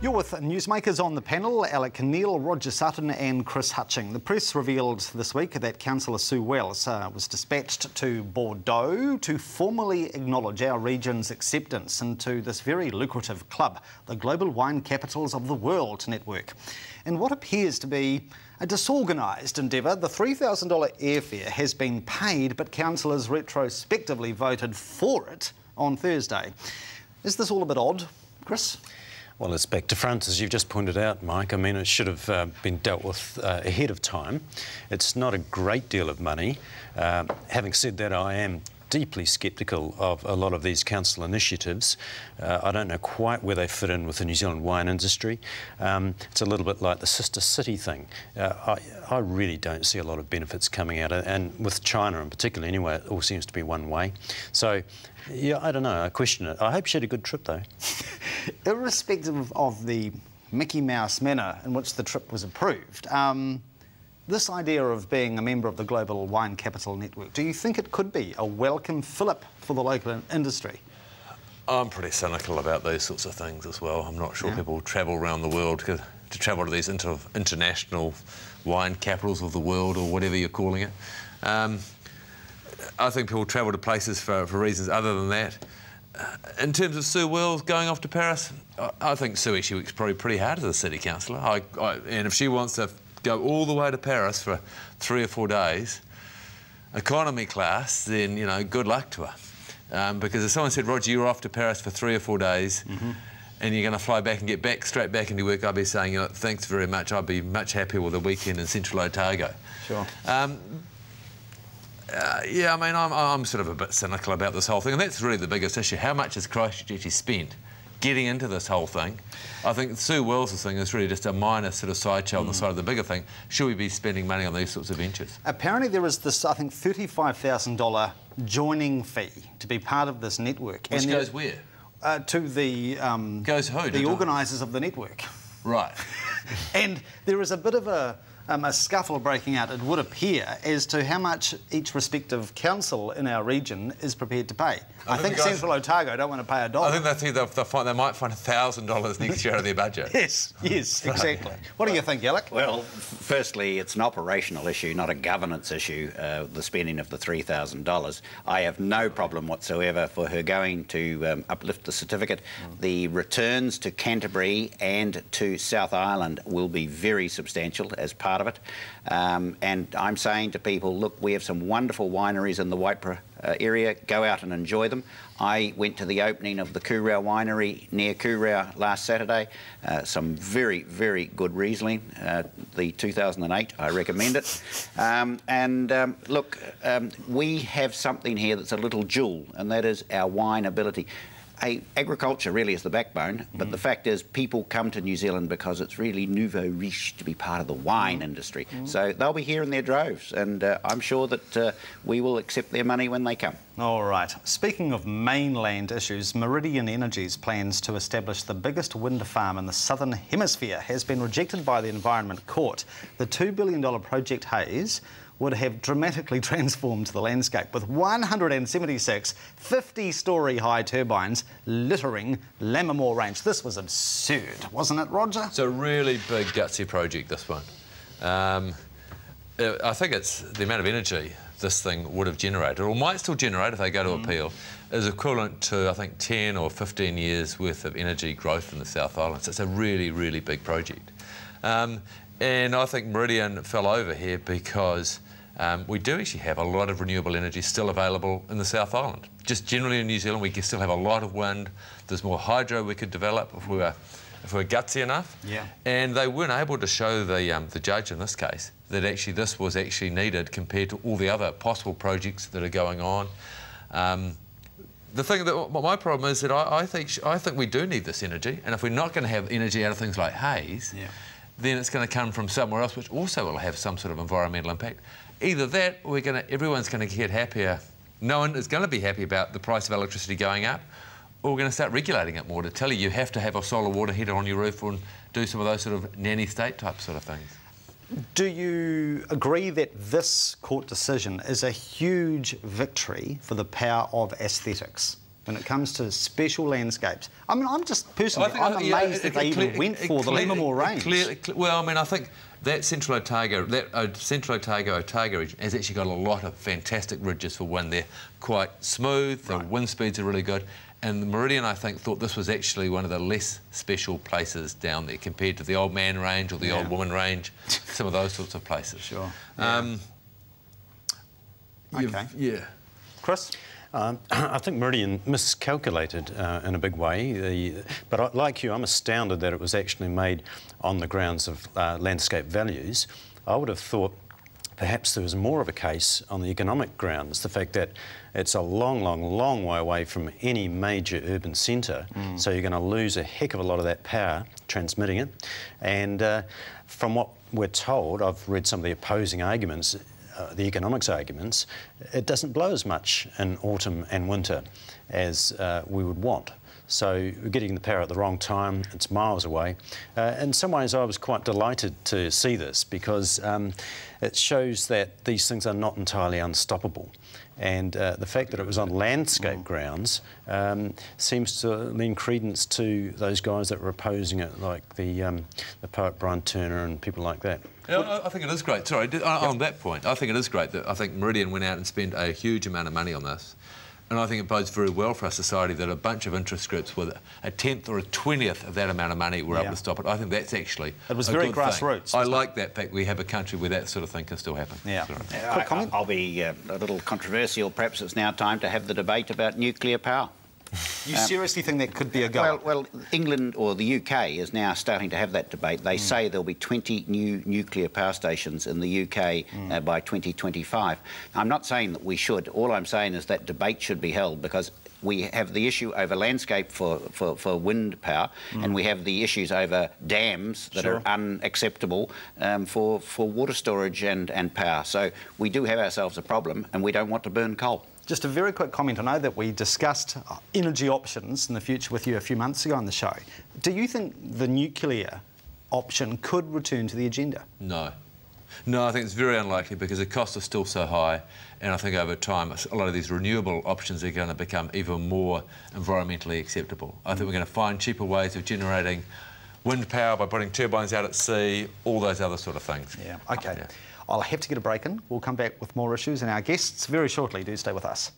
You're with Newsmakers on the panel, Alec, Neill, Roger Sutton and Chris Hutching. The press revealed this week that Councillor Sue Wells was dispatched to Bordeaux to formally acknowledge our region's acceptance into this very lucrative club, the Global Wine Capitals of the World network. In what appears to be a disorganised endeavour, the $3,000 airfare has been paid, but councillors retrospectively voted for it on Thursday. Is this all a bit odd, Chris? Well, it's back to front, as you've just pointed out, Mike. I mean, it should have been dealt with ahead of time. It's not a great deal of money. Having said that, I am deeply sceptical of a lot of these council initiatives. I don't know quite where they fit in with the New Zealand wine industry. It's a little bit like the sister city thing. I really don't see a lot of benefits coming out of it, and with China in particular anyway, it all seems to be one way. So, yeah, I don't know, I question it. I hope she had a good trip though. Irrespective of the Mickey Mouse manner in which the trip was approved, this idea of being a member of the Global Wine Capital Network, do you think it could be a welcome fillip for the local industry? I'm pretty cynical about these sorts of things as well. I'm not sure people travel around the world to travel to these international wine capitals of the world, or whatever you're calling it. I think people travel to places for reasons other than that. In terms of Sue Wells going off to Paris, I think Sue actually works probably pretty hard as a city councillor. And if she wants to go all the way to Paris for 3 or 4 days, economy class, then, you know, good luck to her. Because if someone said, Roger, you're off to Paris for 3 or 4 days, and you're going to fly back and get back straight back into work, I'd be saying, you know, thanks very much. I'd be much happier with a weekend in Central Otago. Sure. Yeah, I mean, I'm sort of a bit cynical about this whole thing, and that's really the biggest issue. How much has Christchurch actually spent getting into this whole thing? I think Sue Wells' thing is really just a minor sort of sideshow on the side of the bigger thing. Should we be spending money on these sorts of ventures? Apparently there is this, I think, $35,000 joining fee to be part of this network. Which goes where? To the... goes who? The organisers of the network. Right. And there is a bit of a scuffle breaking out, it would appear, as to how much each respective council in our region is prepared to pay. I think Central Otago don't want to pay $1. I think they might find $1,000 next year out of their budget. Yes, exactly. What do you think, Alec? Well, firstly, it's an operational issue, not a governance issue, the spending of the $3,000. I have no problem whatsoever for her going to uplift the certificate. The returns to Canterbury and to South Island will be very substantial as part of it. And I'm saying to people, look, we have some wonderful wineries in the Waipara area. Go out and enjoy them. I went to the opening of the Kurau winery near Kurau last Saturday. Some very, very good Riesling. The 2008, I recommend it. Look, we have something here that's a little jewel, and that is our wine ability. Agriculture really is the backbone, but the fact is people come to New Zealand because it's really nouveau riche to be part of the wine industry. So they'll be here in their droves, and I'm sure that we will accept their money when they come. All right. Speaking of mainland issues, Meridian Energy's plans to establish the biggest wind farm in the Southern Hemisphere has been rejected by the Environment Court. The $2 billion Project Hayes would have dramatically transformed the landscape, with 176 50-storey high turbines littering Lammermoor Range. This was absurd, wasn't it, Roger? It's a really big, gutsy project, this one. I think it's the amount of energy this thing would have generated, or might still generate if they go to appeal, is equivalent to, I think, 10 or 15 years worth of energy growth in the South Island. So it's a really, really big project. And I think Meridian fell over here because we do actually have a lot of renewable energy still available in the South Island. Just generally in New Zealand, we can still have a lot of wind. There's more hydro we could develop if we were gutsy enough. Yeah. And they weren't able to show the judge in this case that actually this was actually needed compared to all the other possible projects that are going on. The thing that my problem is that I think we do need this energy, and if we're not going to have energy out of things like Hayes, then it's going to come from somewhere else, which also will have some sort of environmental impact. Either that, or everyone's going to get happier. No one is going to be happy about the price of electricity going up, or we're going to start regulating it more to tell you have to have a solar water heater on your roof and do some of those sort of nanny state type sort of things. Do you agree that this court decision is a huge victory for the power of aesthetics? when it comes to special landscapes. I mean, I'm just personally, I'm amazed that they even went for the Livermore range. Well, I mean, I think that Central Otago, Otago region has actually got a lot of fantastic ridges for wind. They're quite smooth, the wind speeds are really good. And the Meridian, I think, thought this was actually one of the less special places down there compared to the Old Man Range or the Old Woman Range, some of those sorts of places. Sure. Okay. Yeah. Chris? I think Meridian miscalculated in a big way. But like you, I'm astounded that it was actually made on the grounds of landscape values. I would have thought perhaps there was more of a case on the economic grounds, the fact that it's a long, long, long way away from any major urban centre, so you're going to lose a heck of a lot of that power transmitting it. And from what we're told, I've read some of the opposing arguments, the economics arguments, it doesn't blow as much in autumn and winter as we would want. So we're getting the power at the wrong time, it's miles away. In some ways I was quite delighted to see this because it shows that these things are not entirely unstoppable. And the fact that it was on landscape grounds seems to lend credence to those guys that were opposing it, like the poet Brian Turner and people like that. Yeah, I think it is great. Sorry, on that point, I think it is great that I think Meridian went out and spent a huge amount of money on this. And I think it bodes very well for our society that a bunch of interest groups with a 10th or a 20th of that amount of money were able to stop it. I think that's actually it was very grassroots. I like that fact we have a country where that sort of thing can still happen. Yeah. Quick comment? I'll be a little controversial. Perhaps it's now time to have the debate about nuclear power. You seriously think that could be a goal? Well, England or the UK is now starting to have that debate. They say there'll be 20 new nuclear power stations in the UK by 2025. I'm not saying that we should. All I'm saying is that debate should be held because we have the issue over landscape for wind power and we have the issues over dams that are unacceptable for water storage and power. So we do have ourselves a problem and we don't want to burn coal. Just a very quick comment. I know that we discussed energy options in the future with you a few months ago on the show. Do you think the nuclear option could return to the agenda? No. No, I think it's very unlikely because the costs are still so high and I think over time a lot of these renewable options are going to become even more environmentally acceptable. I think we're going to find cheaper ways of generating wind power by putting turbines out at sea, all those other sort of things. Yeah, OK. I'll have to get a break in. We'll come back with more issues and our guests very shortly. Do stay with us.